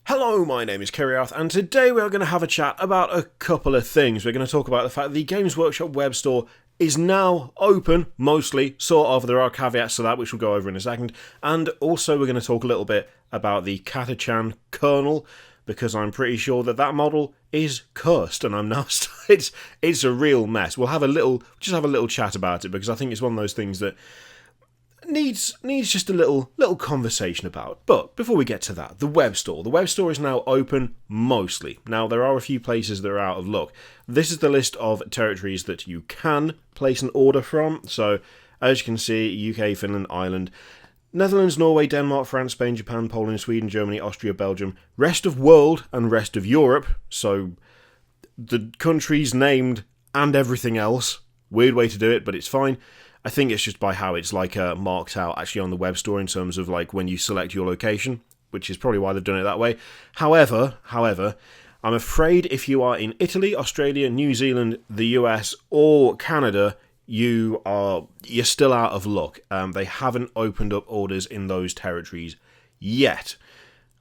Hello, my name is Kiriath, and today we are going to have a chat about a couple of things. We're going to talk about the fact that the Games Workshop web store is now open, mostly, sort of. There are caveats to that, which we'll go over in a second. And also we're going to talk a little bit about the Catachan kernel, because I'm pretty sure that that model is cursed, and I'm now it's a real mess. We'll have a little chat about it, because I think it's one of those things that needs just a little conversation about. But before we get to that, the web store is now open mostly. Now there are a few places that are out of luck. This is the list of territories that you can place an order from. So as you can see, UK, Finland, Ireland, Netherlands, Norway, Denmark, France, Spain, Japan, Poland, Sweden, Germany, Austria, Belgium, rest of world and rest of Europe. So the countries named and everything else. Weird way to do it, but it's fine. I think it's just by how it's marked out actually on the web store in terms of like when you select your location, which is probably why they've done it that way. However, I'm afraid if you are in Italy, Australia, New Zealand, the US, or Canada, you're still out of luck. They haven't opened up orders in those territories yet.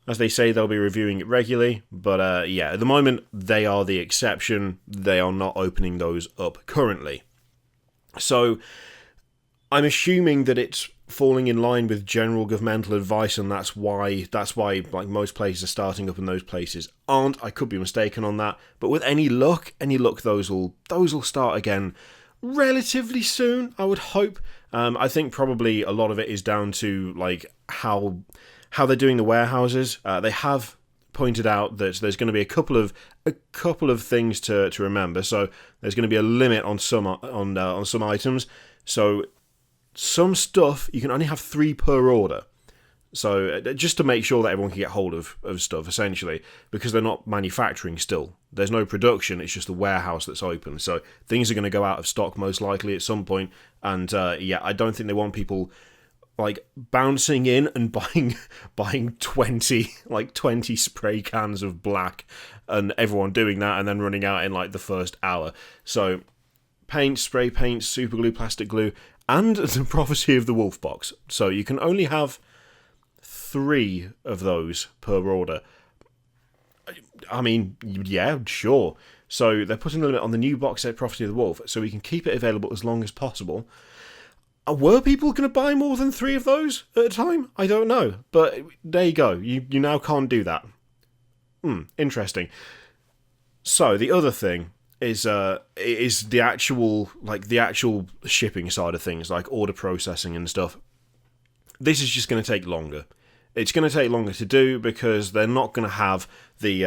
As they say, they'll be reviewing it regularly, but at the moment they are the exception. They are not opening those up currently. So I'm assuming that it's falling in line with general governmental advice, and that's why like most places are starting up and those places aren't. I could be mistaken on that, but with any luck, those will start again relatively soon, I would hope. I think probably a lot of it is down to like how they're doing the warehouses. They have pointed out that there's going to be a couple of things to remember. So there's going to be a limit on some items. So some stuff you can only have 3 per order. So just to make sure that everyone can get hold of stuff, essentially, because they're not manufacturing still. There's no production, it's just a warehouse that's open. So things are going to go out of stock most likely at some point. And I don't think they want people like bouncing in and buying 20 spray cans of black, and everyone doing that and then running out in like the first hour. So paint, spray paint, super glue, plastic glue, and the Prophecy of the Wolf box. So you can only have 3 of those per order. I mean, yeah, sure. So they're putting a limit on the new box set Prophecy of the Wolf, so we can keep it available as long as possible. Were people going to buy more than 3 of those at a time? I don't know. But there you go. You now can't do that. Interesting. So the other thing is the actual shipping side of things, like order processing and stuff. This is just going to take longer. It's going to take longer to do because they're not going to have the,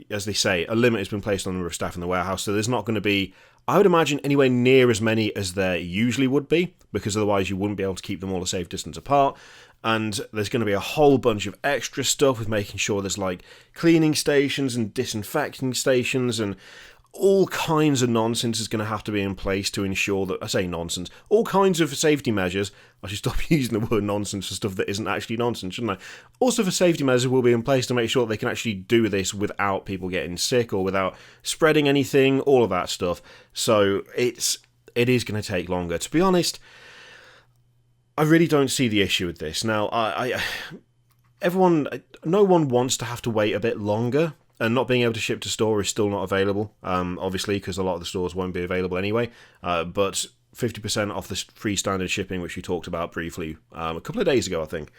as they say, a limit has been placed on the number of staff in the warehouse, so there's not going to be, I would imagine, anywhere near as many as there usually would be, because otherwise you wouldn't be able to keep them all a safe distance apart. And there's going to be a whole bunch of extra stuff with making sure there's like cleaning stations and disinfecting stations, and all kinds of nonsense is going to have to be in place to ensure that, I say nonsense, all kinds of safety measures. I should stop using the word nonsense for stuff that isn't actually nonsense, shouldn't I? Also, for safety measures will be in place to make sure that they can actually do this without people getting sick or without spreading anything, all of that stuff. So it is going to take longer. To be honest, I really don't see the issue with this. Now, no one wants to have to wait a bit longer. And not being able to ship to store is still not available, obviously, because a lot of the stores won't be available anyway. But 50% off the free standard shipping, which we talked about briefly a couple of days ago, I think.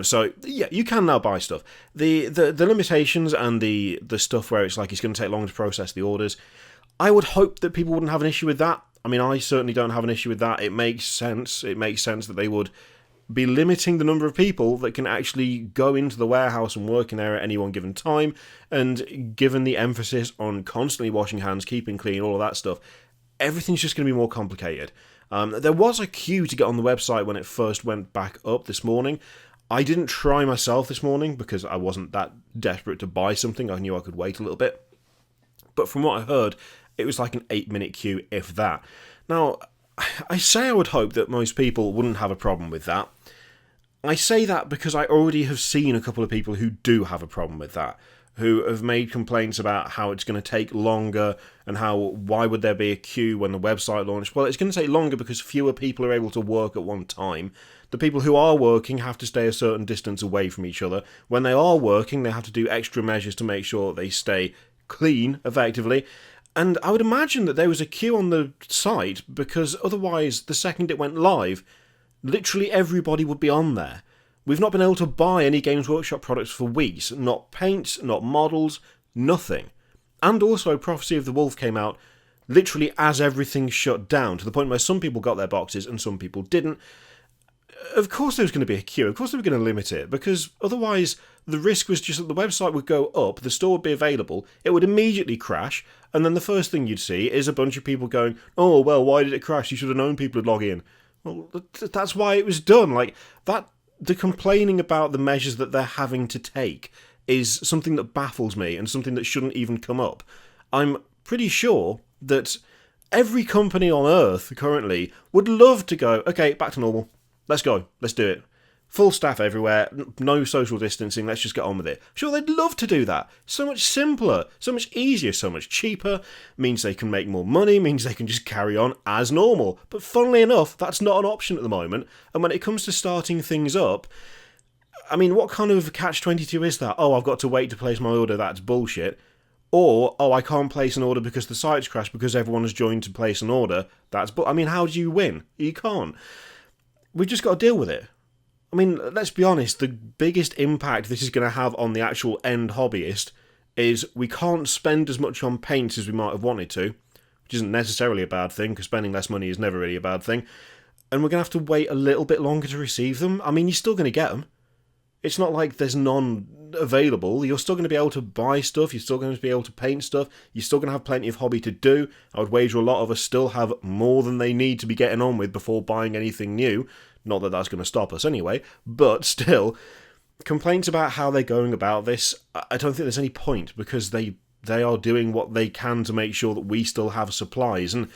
So, yeah, you can now buy stuff. The limitations and the stuff where it's like it's going to take longer to process the orders, I would hope that people wouldn't have an issue with that. I mean, I certainly don't have an issue with that. It makes sense. It makes sense that they would be limiting the number of people that can actually go into the warehouse and work in there at any one given time, and given the emphasis on constantly washing hands, keeping clean, all of that stuff, everything's just going to be more complicated. There was a queue to get on the website when it first went back up this morning. I didn't try myself this morning because I wasn't that desperate to buy something. I knew I could wait a little bit. But from what I heard, it was like an 8-minute queue, if that. Now, I say I would hope that most people wouldn't have a problem with that. I say that because I already have seen a couple of people who do have a problem with that, who have made complaints about how it's going to take longer and why would there be a queue when the website launched? Well, it's going to take longer because fewer people are able to work at one time. The people who are working have to stay a certain distance away from each other. When they are working, they have to do extra measures to make sure they stay clean, effectively. And I would imagine that there was a queue on the site because otherwise, the second it went live, literally everybody would be on there. We've not been able to buy any Games Workshop products for weeks. Not paints, not models, nothing. And also, Prophecy of the Wolf came out literally as everything shut down, to the point where some people got their boxes and some people didn't. Of course there was going to be a queue. Of course they were going to limit it, because otherwise the risk was just that the website would go up, the store would be available, it would immediately crash, and then the first thing you'd see is a bunch of people going, oh, well, why did it crash? You should have known people would log in. Well, that's why it was done. Like, that, the complaining about the measures that they're having to take is something that baffles me and something that shouldn't even come up. I'm pretty sure that every company on Earth currently would love to go, okay, back to normal. Let's go. Let's do it. Full staff everywhere, no social distancing, let's just get on with it. Sure, they'd love to do that. So much simpler, so much easier, so much cheaper, means they can make more money, means they can just carry on as normal. But funnily enough, that's not an option at the moment. And when it comes to starting things up, I mean, what kind of catch-22 is that? Oh, I've got to wait to place my order, that's bullshit. Or, oh, I can't place an order because the site's crashed because everyone has joined to place an order. I mean, how do you win? You can't. We've just got to deal with it. I mean, let's be honest, the biggest impact this is going to have on the actual end hobbyist is we can't spend as much on paints as we might have wanted to, which isn't necessarily a bad thing, because spending less money is never really a bad thing, and we're going to have to wait a little bit longer to receive them. I mean, you're still going to get them. It's not like there's none available. You're still going to be able to buy stuff, you're still going to be able to paint stuff, you're still going to have plenty of hobby to do. I would wager a lot of us still have more than they need to be getting on with before buying anything new. Not that that's going to stop us anyway, but still, complaints about how they're going about this, I don't think there's any point, because they are doing what they can to make sure that we still have supplies. And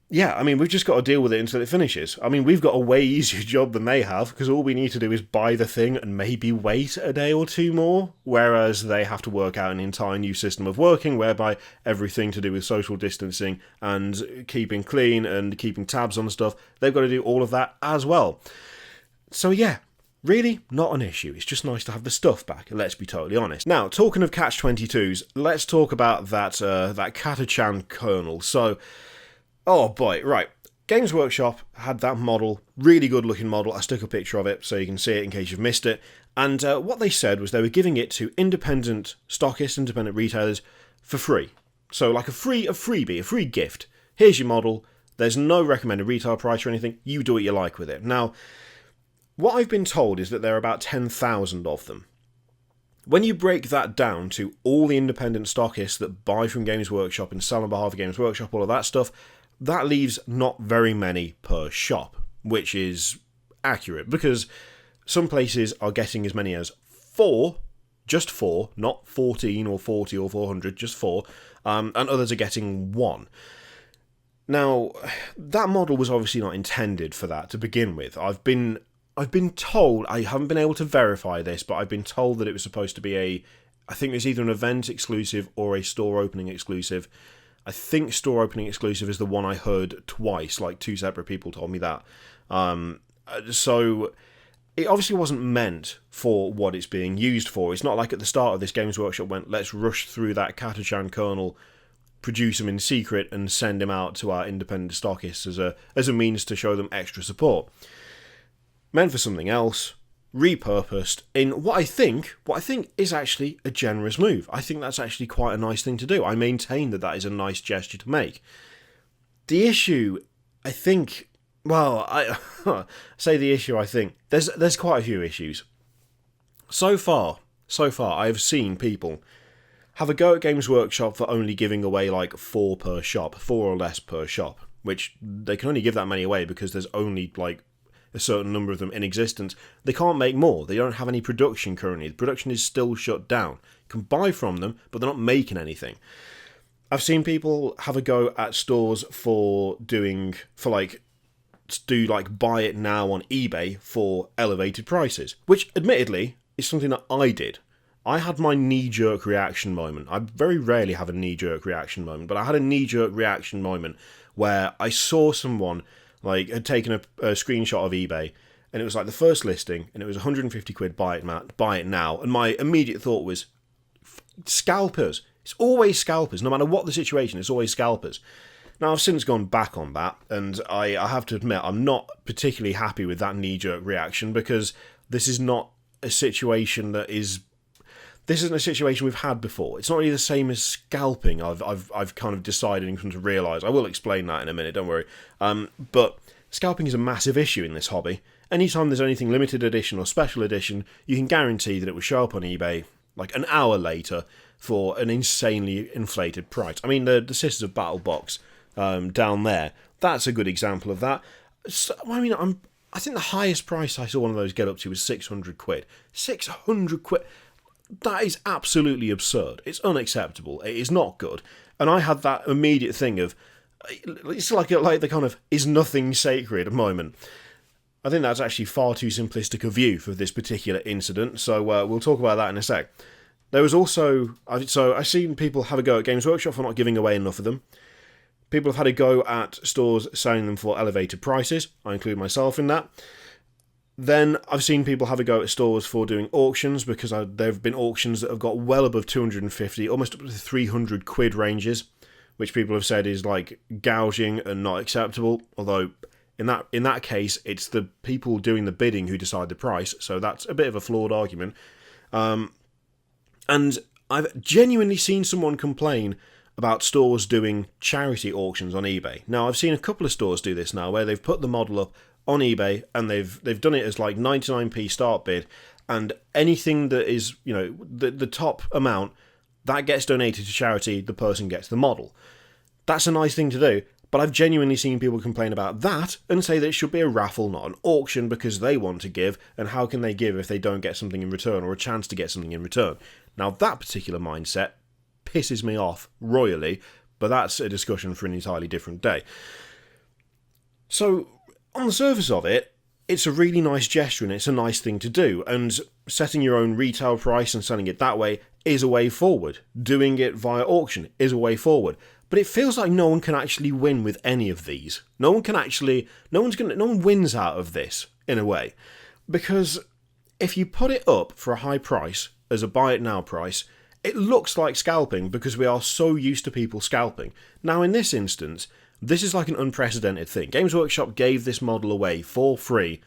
yeah, I mean, we've just got to deal with it until it finishes. I mean, we've got a way easier job than they have, because all we need to do is buy the thing and maybe wait a day or two more, whereas they have to work out an entire new system of working, whereby everything to do with social distancing and keeping clean and keeping tabs on stuff, they've got to do all of that as well. So yeah, really not an issue. It's just nice to have the stuff back, let's be totally honest. Now, talking of catch-22s, let's talk about that Catachan kernel. So, oh boy, right. Games Workshop had that model, really good looking model. I stuck a picture of it so you can see it in case you've missed it. And what they said was they were giving it to independent stockists, independent retailers for free. So like a freebie, a free gift. Here's your model. There's no recommended retail price or anything. You do what you like with it. Now, what I've been told is that there are about 10,000 of them. When you break that down to all the independent stockists that buy from Games Workshop and sell on behalf of Games Workshop, all of that stuff, that leaves not very many per shop, which is accurate, because some places are getting as many as 4, just 4, not 14 or 40 or 400, just 4, and others are getting 1. Now, that model was obviously not intended for that to begin with. I've been told, I haven't been able to verify this, but I've been told that it was supposed to be I think there's either an event exclusive or a store opening exclusive. I think store opening exclusive is the one I heard twice, like 2 separate people told me that. So it obviously wasn't meant for what it's being used for. It's not like at the start of this Games Workshop went, let's rush through that Catachan kernel, produce them in secret and send them out to our independent stockists as a means to show them extra support. Meant for something else, repurposed in what I think is actually a generous move. I think that's actually quite a nice thing to do. I maintain that is a nice gesture to make. The issue, I think, well, I say the issue, I think there's quite a few issues. So far, I've seen people have a go at Games Workshop for only giving away like 4 per shop, 4 or less per shop, which they can only give that many away because there's only like a certain number of them in existence. They can't make more. They don't have any production currently. The production is still shut down. You can buy from them, but they're not making anything. I've seen people have a go at stores for like do like buy it now on eBay for elevated prices, which admittedly is something that I did. I had my knee-jerk reaction moment. I very rarely have a knee-jerk reaction moment, but I had a knee-jerk reaction moment where I saw someone like had taken a screenshot of eBay, and it was like the first listing, and it was 150 quid, buy it now, and my immediate thought was, scalpers. It's always scalpers, no matter what the situation, it's always scalpers. Now, I've since gone back on that, and I have to admit, I'm not particularly happy with that knee-jerk reaction, because this is not a situation that is... This isn't a situation we've had before. It's not really the same as scalping, I've kind of decided and come to realise. I will explain that in a minute, don't worry. But scalping is a massive issue in this hobby. Anytime there's anything limited edition or special edition, you can guarantee that it will show up on eBay like an hour later for an insanely inflated price. I mean, the Sisters of Battle box down there, that's a good example of that. So, I mean, I think the highest price I saw one of those get up to was 600 quid. 600 quid! That is absolutely absurd. It's unacceptable. It is not good. And I had that immediate thing of, it's like the kind of, is nothing sacred moment. I think that's actually far too simplistic a view for this particular incident, so we'll talk about that in a sec. There was also, I've seen people have a go at Games Workshop for not giving away enough of them. People have had a go at stores selling them for elevated prices. I include myself in that. Then I've seen people have a go at stores for doing auctions, because there have been auctions that have got well above 250, almost up to 300 quid ranges, which people have said is like gouging and not acceptable. Although in that case, it's the people doing the bidding who decide the price, so that's a bit of a flawed argument. And I've genuinely seen someone complain about stores doing charity auctions on eBay. Now, I've seen a couple of stores do this now, where they've put the model up on eBay, and they've done it as like 99p start bid, and anything that is, you know, the top amount, that gets donated to charity, the person gets the model. That's a nice thing to do, but I've genuinely seen people complain about that and say that it should be a raffle, not an auction, because they want to give, and how can they give if they don't get something in return, or a chance to get something in return? Now, that particular mindset pisses me off royally, but that's a discussion for an entirely different day. So, on the surface of it, it's a really nice gesture and it's a nice thing to do, and setting your own retail price and selling it that way is a way forward. Doing it via auction is a way forward. But it feels like no one can actually win with any of these. No one wins out of this, in a way. Because if you put it up for a high price, as a buy it now price, it looks like scalping because we are so used to people scalping. Now, in this instance, this is like an unprecedented thing. Games Workshop gave this model away for free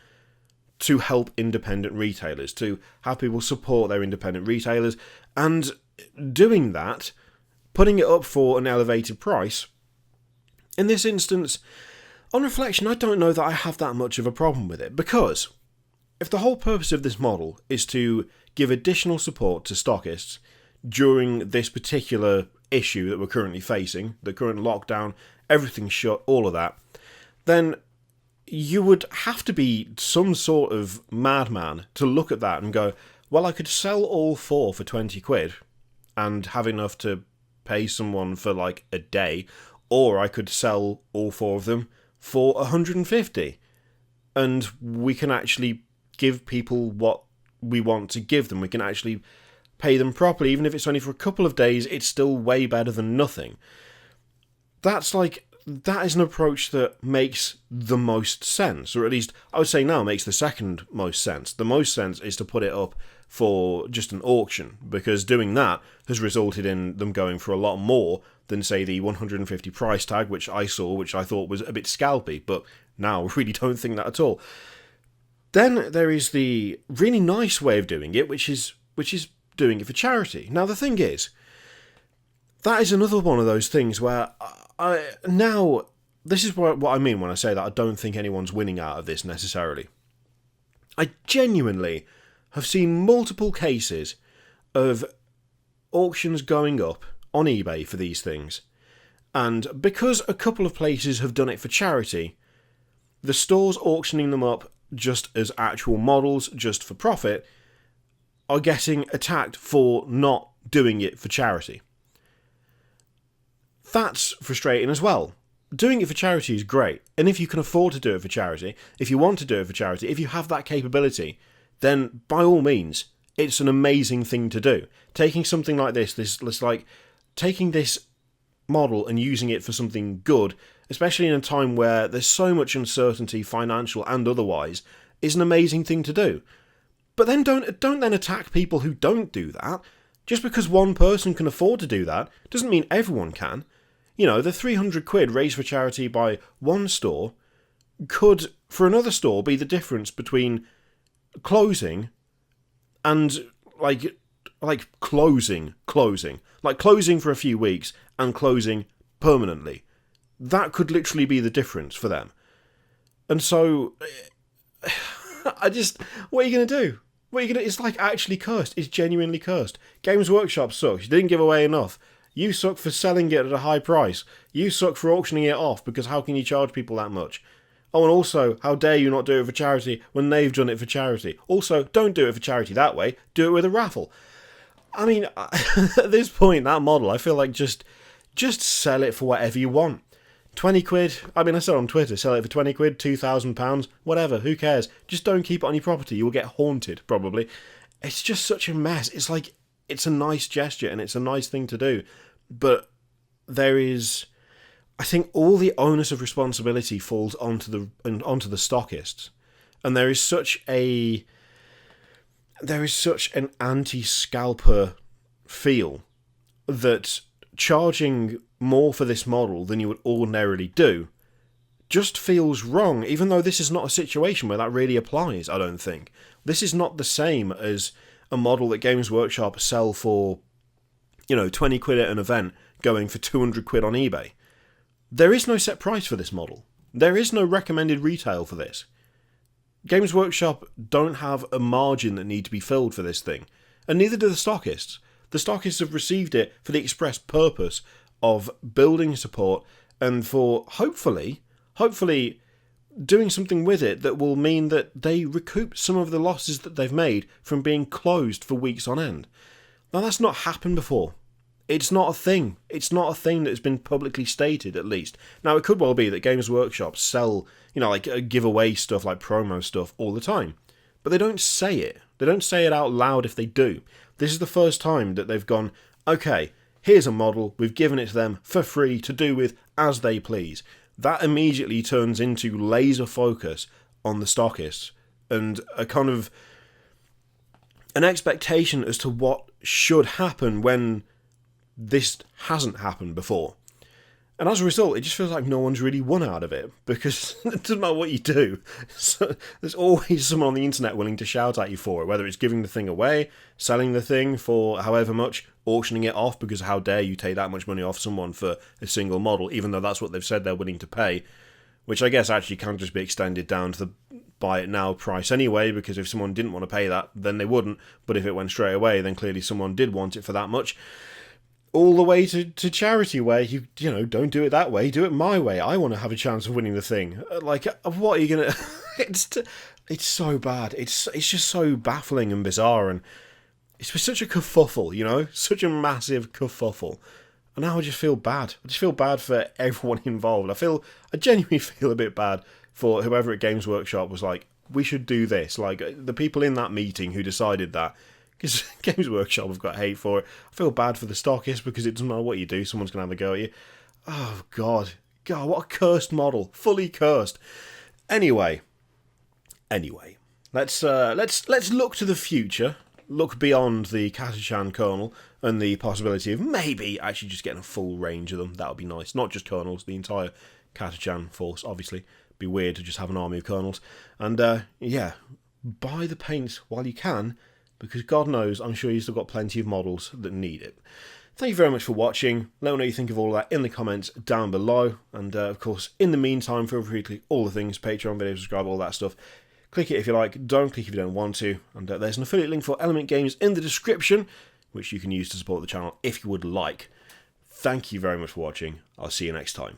to help independent retailers, to have people support their independent retailers, and doing that, putting it up for an elevated price, in this instance, on reflection, I don't know that I have that much of a problem with it, because if the whole purpose of this model is to give additional support to stockists during this particular issue that we're currently facing, the current lockdown, everything's shut, all of that, then you would have to be some sort of madman to look at that and go, well, I could sell all four for 20 quid and have enough to pay someone for like a day, or I could sell all four of them for 150, and we can actually give people what we want to give them. We can actually pay them properly, even if it's only for a couple of days. It's still way better than nothing. That is an approach that makes the most sense, or at least I would say now makes the second most sense. The most sense is to put it up for just an auction, because doing that has resulted in them going for a lot more than, say, the 150 price tag, which I saw, which I thought was a bit scalpy, but now I really don't think that at all. Then there is the really nice way of doing it, which is doing it for charity. Now, the thing is, that is another one of those things where this is what I mean when I say that I don't think anyone's winning out of this necessarily. I genuinely have seen multiple cases of auctions going up on eBay for these things, and because a couple of places have done it for charity, the stores auctioning them up just as actual models, just for profit, are getting attacked for not doing it for charity. That's frustrating as well, doing it for charity is great. And if you can afford to do it for charity, if you want to do it for charity, if you have that capability, then by all means, it's an amazing thing to do. Taking something like this like taking this model and using it for something good, especially in a time where there's so much uncertainty, financial and otherwise, is an amazing thing to do. But then don't then attack people who don't do that. Just because one person can afford to do that doesn't mean everyone can. You know, the 300 quid raised for charity by one store could, for another store, be the difference between closing and, like closing. Like closing for a few weeks and closing permanently. That could literally be the difference for them. And so, what are you going to do? It's like actually cursed. It's genuinely cursed. Games Workshop sucks. You didn't give away enough. You suck for selling it at a high price. You suck for auctioning it off, because how can you charge people that much? Oh, and also, how dare you not do it for charity when they've done it for charity? Also, don't do it for charity that way. Do it with a raffle. I mean, at this point, that model, I feel like just sell it for whatever you want. 20 quid, I mean, I said on Twitter, sell it for 20 quid, £2,000, whatever, who cares? Just don't keep it on your property, you will get haunted, probably. It's just such a mess. It's like, it's a nice gesture, and it's a nice thing to do, but there is, I think all the onus of responsibility falls onto the stockists, and there is such an anti-scalper feel that charging more for this model than you would ordinarily do just feels wrong, even though this is not a situation where that really applies, I don't think. This is not the same as a model that Games Workshop sell for, 20 quid at an event going for 200 quid on eBay. There is no set price for this model. There is no recommended retail for this. Games Workshop don't have a margin that need to be filled for this thing, and neither do the stockists. The stockists have received it for the express purpose of building support and for hopefully doing something with it that will mean that they recoup some of the losses that they've made from being closed for weeks on end. Now, that's not happened before. It's not a thing. It's not a thing that has been publicly stated, at least. Now, it could well be that Games Workshop sell, give away stuff like promo stuff all the time. But they don't say it. They don't say it out loud if they do. This is the first time that they've gone, okay, here's a model, we've given it to them for free to do with as they please. That immediately turns into laser focus on the stockists and a kind of an expectation as to what should happen when this hasn't happened before. And as a result, it just feels like no one's really won out of it, because it doesn't matter what you do. So there's always someone on the internet willing to shout at you for it, whether it's giving the thing away, selling the thing for however much, auctioning it off, because how dare you take that much money off someone for a single model, even though that's what they've said they're willing to pay, which I guess actually can just be extended down to the buy it now price anyway, because if someone didn't want to pay that, then they wouldn't, but if it went straight away, then clearly someone did want it for that much. All the way to charity, where you don't do it that way, do it my way. I want to have a chance of winning the thing. Like, what are you gonna? It's so bad. It's just so baffling and bizarre, and it's such a kerfuffle, such a massive kerfuffle. And now I just feel bad. I just feel bad for everyone involved. I genuinely feel a bit bad for whoever at Games Workshop was like, we should do this. Like, the people in that meeting who decided that. Because Games Workshop have got hate for it. I feel bad for the stockists, because it doesn't matter what you do, someone's going to have a go at you. Oh, God, what a cursed model. Fully cursed. Anyway, let's look to the future. Look beyond the Catachan kernel and the possibility of maybe actually just getting a full range of them. That would be nice. Not just kernels, the entire Catachan force, obviously. It'd be weird to just have an army of kernels. And, buy the paints while you can, because God knows, I'm sure you've still got plenty of models that need it. Thank you very much for watching. Let me know what you think of all of that in the comments down below. And, of course, in the meantime, feel free to click all the things, Patreon, video, subscribe, all that stuff. Click it if you like, don't click if you don't want to. And there's an affiliate link for Element Games in the description, which you can use to support the channel if you would like. Thank you very much for watching. I'll see you next time.